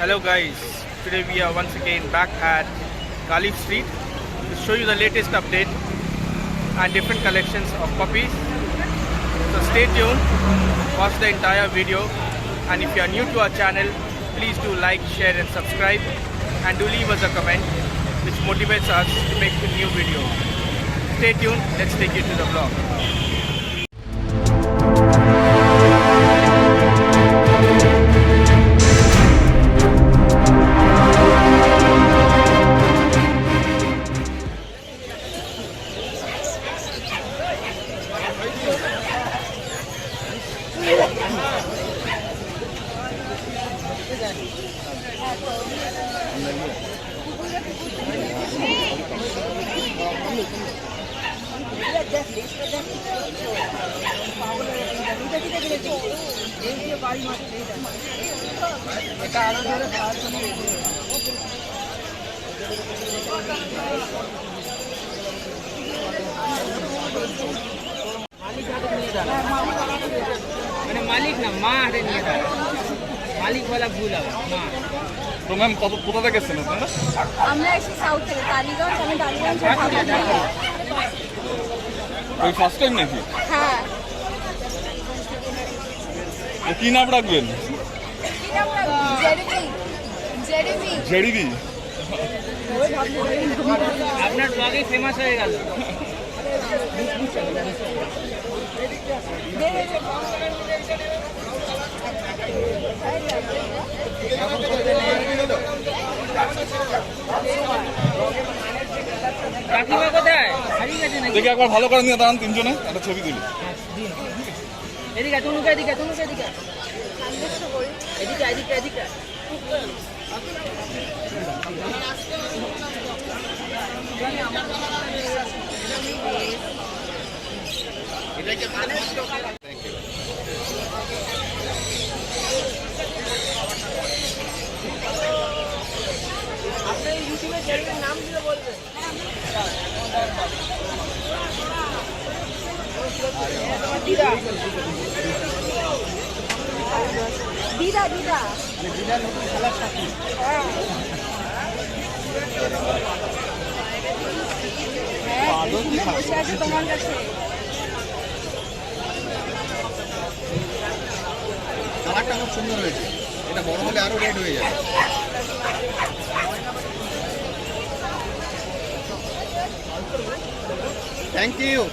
Hello guys, today we are once again back at Gallif Street to show you the latest update and different collections of puppies. So stay tuned, watch the entire video, and if you are new to our channel, please do like, share and subscribe, and do leave us a comment which motivates us to make a new video. Stay tuned, let's take you to the vlog. मालिक ना माँ है नहीं था मालिक वाला भूला माँ তো ম্যাম কোথা থেকে এসেছেন আপনারা? আমরা এসে সাউথ থেকে টালিগঞ্জ আমি টালিগঞ্জ ওই ফার্স্ট টাইম নাকি? হ্যাঁ তো কি নাম রাখবেন? জেরিমি জেরিবি। আপনার ব্লগে ফেমাস হয়ে গেল। কাকিমা কোথায়? হারিয়ে গেছে নাকি? দেখি একবার ভালো করে নিয়ে দাঁড়ান তিনজনে একটা ছবি তুলি। এদিকে তুনুকে এদিকে তুনুকে এদিকে এদিকে এদিকে এদিকে আপনার ইউটিউবে চ্যানেলের নাম দিলে বলবেন। দিদা দিদা দিদা দিদা নতুন খেলার সাথী। হ্যাঁ বসে আছে তোমার কাছে। কালারটা খুব সুন্দর হয়েছে, এটা বড় হলে আরো রেড হয়ে যাবে। Thank you.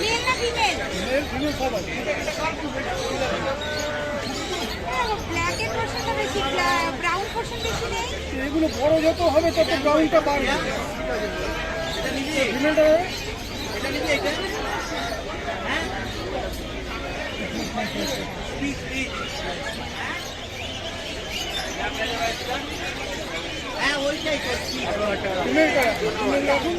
মেল না ফিমেল? ব্ল্যাকের পোর্শনটা বেশি, ব্রাউন পোর্শন বেশি নেই। এগুলো বড় যত হবে তত ব্রাউনটা বাড়বে। ফিমেলটা হ্যাঁ ওইটাই করছি। ফিমেলটা এখন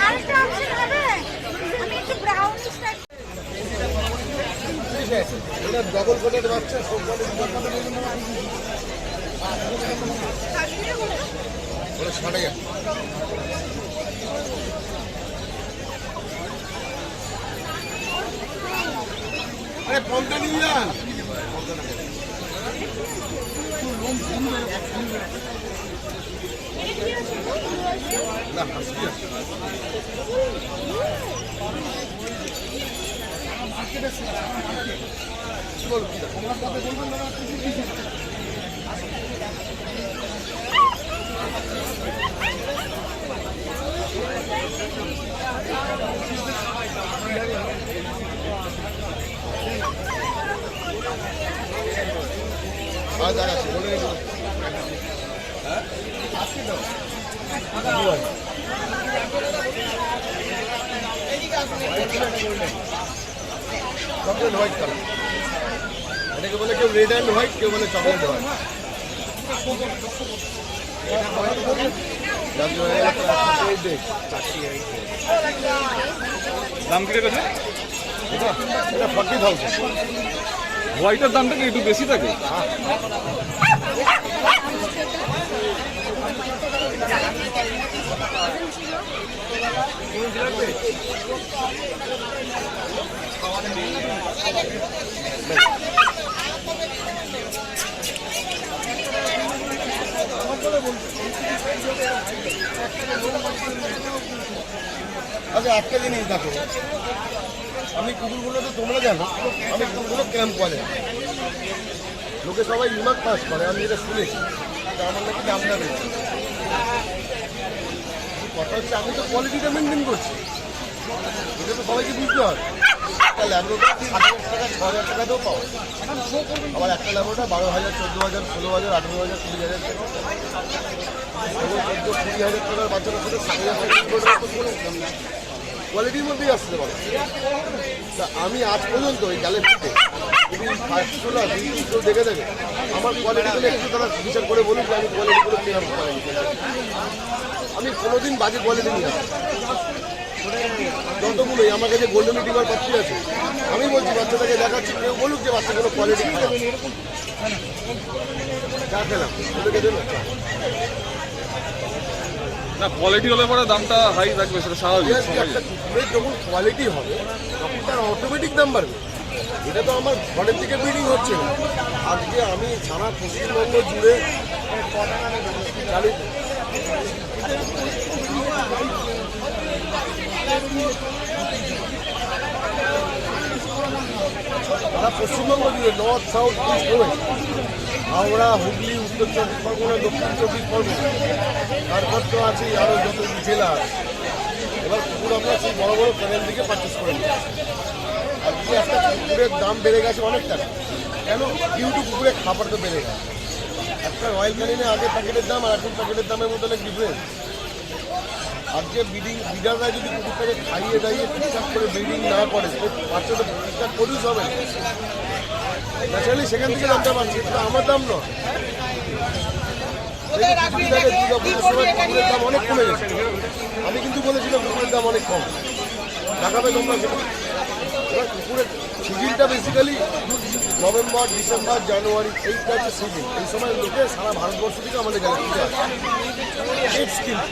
আরেকটা অপশন হবে, আমি একটু ব্রাউনিশ টাইপ। এটা ডবল কোটেড বাচ্চা, সব কোটেড ওটা 60,000। আরে ফোনটা নিয়ে যান। না, হাসকি আছে। চকলেট হোয়াইট কালার, এটাকে বলে কেউ রেড অ্যান্ড হোয়াইট, কেউ বলে চকলেট হোয়াইট। দাম কি রেখেছে? এটা 40,000। হোয়াইটের দামটা কি একটু বেশি থাকে? আচ্ছা, একটা জিনিস দেখো, আমি কুকুরগুলো তো তোমরা জানো, আমি কুকুরগুলো ক্যাম্প করে লোকে সবাই রিমার্ক পাস করে, আমি এটা শুনেছি, আমার নাকি দামটা বেশি। কথা হচ্ছে আমি তো কোয়ালিটিটা মেনটেন করছি, এটা তো সবাইকে বুঝতে হবে। একটা ল্যাবরেটর 7,000 টাকা 6,000 টাকাতেও পাওয়া, আবার একটা ল্যাবরেটর 12,000 14,000 16,000 18,000 20,000 টাকা, 14,000 20,000 টাকার বাচ্চাদের সাথে 7,000 টাকা কোয়ালিটির মধ্যেই আসতে পারে। তা আমি আজ পর্যন্ত ওই গ্যালিফ স্ট্রিটে ফার্স্টগুলো কেউ দেখে দেখে আমার কোয়ালিটিগুলো একটু তারা বিচার করে বলুন যে আমি কোয়ালিটিগুলো কিরকম পাই। আমি কোনোদিন বাজে কোয়ালিটি নিয়ে আসি, যতগুলোই আমার কাছে গোল্ডেন রিটিভার পাচ্ছি আছে, আমি বলছি বাচ্চাটাকে দেখাচ্ছি, কেউ বলুক যে বাচ্চাগুলো কোয়ালিটি খারাপ। চা খেলাম ওদেরকে দেবো না, কোয়ালিটি হলে পরে দামটা হাই থাকবে, সেটা স্বাভাবিক। একটা কুকুরের যখন কোয়ালিটি হবে তখন তার অটোমেটিক দাম বাড়বে। এটা তো আমার ঘরের থেকে ব্রিডিং হচ্ছে না। আজকে আমি সারা পশ্চিমবঙ্গ জুড়ে সারা পশ্চিমবঙ্গ জুড়ে north south east West, Howrah Hooghly উত্তর চব্বিশ পরগনা দক্ষিণ চব্বিশ পরগনা, তারপর তো আছে আরও যত জেলা আছে। এবার কুকুর আমরা সেই বড় বড় ক্যানেল থেকে পারচেস করে নিই। আজকে একটা কুকুরের দাম বেড়ে গেছে অনেক টাকা, কেন? ডিউ টু কুকুরের খাবার তো বেড়ে গেছে। একটা রয়্যাল ক্যানিনে আগে প্যাকেটের দাম আর এখন প্যাকেটের দামের মধ্যে অনেক ডিফারেন্স। আজকে ব্রিডাররা যদি কুকুরটাকে খাইয়ে দাইয়ে ঠিকঠাক করে ব্রিডিং না করে, বাচ্চা তো ঠিকঠাক প্রডিউস হবে না। ন্যাচারালি সেখান থেকে দামটা পাচ্ছি, কিন্তু আমার দাম নয়। কুকুরের দাম অনেক কমে গেছে, আমি কিন্তু বলেছিলাম কুকুরের দাম অনেক কম, দেখাবে তোমরা সেটা। এবার কুকুরের সিজনটা বেসিক্যালি নভেম্বর ডিসেম্বর জানুয়ারি, এইটা হচ্ছে সিজন। এই সময় লোকে সারা ভারতবর্ষ থেকে আমাদের গ্যালারিতে আসে পেটস কিনুক,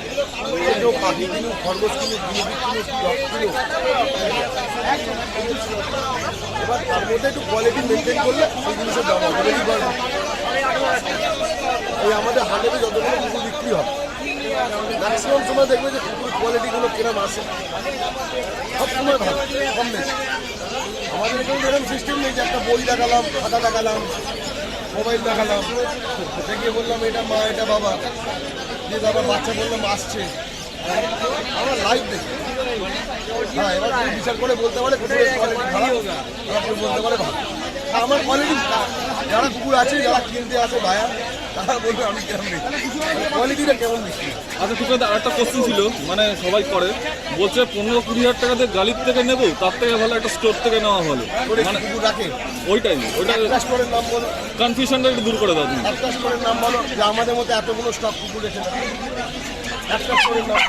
কেউ পাখি কিনুক, খরগোশ কিনুক, গিনিপিগ কিনুক, ডগ কিনুক। এবার তার মধ্যে একটু কোয়ালিটি মেনটেন করলে সেই জিনিসের দাম হবে। এই আমাদের হাটেতে যতগুলো কুকুর বিক্রি হয় ম্যাক্সিমাম সময় দেখবে যে কুকুরের কোয়ালিটিগুলো কিরম আসে, সবসময় ভালো, কম বেশি। আমাদের এখানে এরকম সিস্টেম নেই যে একটা বই দেখালাম, খাতা দেখালাম, মোবাইল দেখালাম, দেখিয়ে বললাম এটা মা এটা বাবা, যে তারপর বাচ্চা বললাম আসছে। আমরা লাইভ দেখি। হ্যাঁ, এবার তুমি বিচার করে বলতে পারে কুকুরের কোয়ালিটি খারাপ, আপনি বলতে পারে ভালো। আমার কোয়ালিটি, যারা কুকুর আছে যারা কিনতে আসে ভাইয়া, তারা বলবে আমি কেমন দেখি, কোয়ালিটিটা কেমন দেখি। আচ্ছা, ঠিক আছে। আরেকটা কোশ্চেন ছিল, মানে সবাই করে বলছে 15-20 হাজার টাকাতে গালিফ থেকে নেবো, তার থেকে ভালো একটা স্টোর থেকে নেওয়া ভালো। মানে কুকুর রাখে ওইটাই, ওইটা একটা স্টোরের নাম বলো, কনফিউশনটা একটু দূর করে দাও তুমি। একটা স্টোরের নাম বলো যে আমাদের মধ্যে এতগুলো স্টক কুকুর রেখে দেয়, একটা স্টোরের নাম।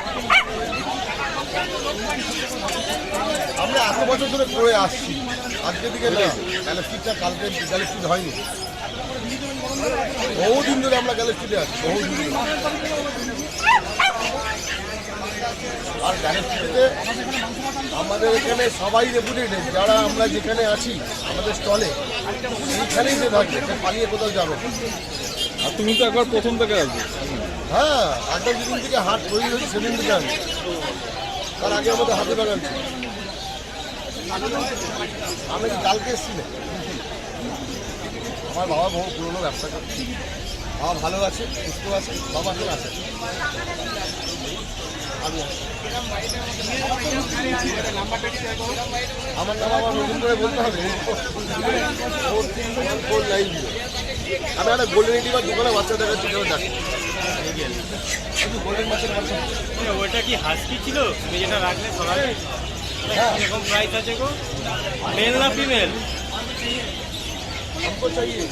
আমরা এত বছর ধরে করে আসছি, আজকে দিকে না, গ্যালিফ স্ট্রিটটা কালকে গ্যালিফ স্ট্রিট হয়নি, বহুদিন ধরে আমরা গ্যালিফ স্ট্রিটে আছি, বহুদিন ধরে। আর গ্যালিফ স্ট্রিটে আমাদের এখানে সবাই রেপুটেড, যারা আমরা যেখানে আছি আমাদের স্টলে সেইখানেই যে থাকবে, পালিয়ে কোথাও যাবে। আর তুমি তো একবার প্রথম থেকে আসবে। হ্যাঁ, আড্ডা যেদিন থেকে হাট তৈরি হয়েছে সেদিন থেকে আমি, তার আগে আমাদের হাতিবাগান ছিল। আমি কালকে এসছি না। আমার বাবা বহু পুরনো ব্যবসা করে, বাবা ভালো আছে, সুস্থ আছে, বাবা কেন আছে। আমি আমার নাম আমার নতুন করে বলতে হবে। আমি একটা গোল্ডেন রিট্রিভার দোকানে বাচ্চা দেখাচ্ছি, কেউ দেখি গোল্ডেন বাচ্চা বাচ্চা। ওইটা কি হাস্কি ছিল তুমি যেটা রাখলে সকালে? এরকম প্রাইস আছে গো, মেল না ফিমেল? हमको चाहिए।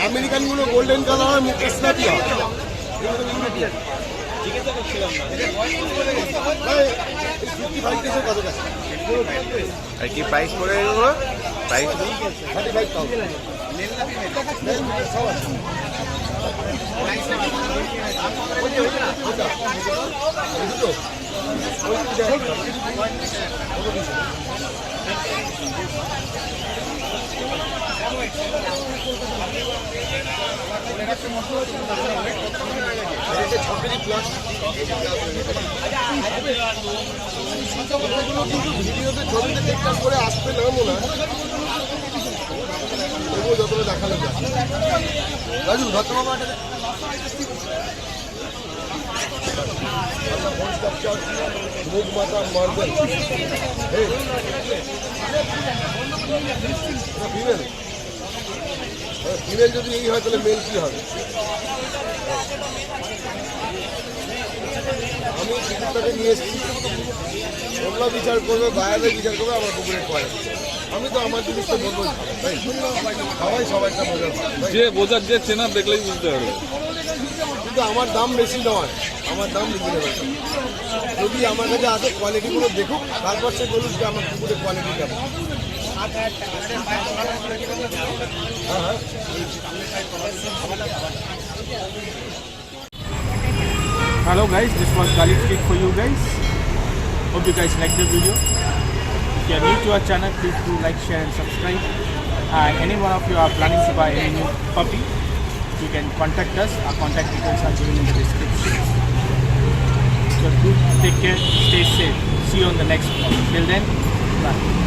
আমেরিকান গুলো গোল্ডেন কালার মুখে স্ন্যাপি হয়। আর কি প্রাইস পড়ে এগুলো? প্রাইস 35,000। ভিডিওতে ছবিতে ঠিকঠাক করে আসবে না মনে হয়, তবুও যতটা দেখানো যায়। রাজু ধর্মবাবা মুখ মাথা মার্বেল ফিমেল। ফিমেল যদি এই হয় তাহলে মেল কি হবে? আমি টিকিটটাকে নিয়ে এসেছি, ওগুলো বিচার করবে, বাইরে বিচার করবে, আমার পুকুরের পরে। আমি তো আমার জিনিসটা বলবো, সবাই সবাইটা বোঝার, যে বোঝার যে চেনা দেখলেই বুঝতে পারবে। কিন্তু আমার দাম বেশি নয়, আমার দাম রিজনেবল। যদি আমার কাছে আসে কোয়ালিটিগুলো দেখুক, তারপর সে বলুক যে আমার পুকুরের কোয়ালিটি কেমন। হ্যাঁ। Hello guys, this was Gallif Street for you guys. Hope you guys like the video. If you are new to our channel, please do like, share and subscribe. And any one of you are planning to buy any new puppy, you can contact us. Our contact details are given in the description. So do take care, stay safe. See you on the next vlog. Till then, bye.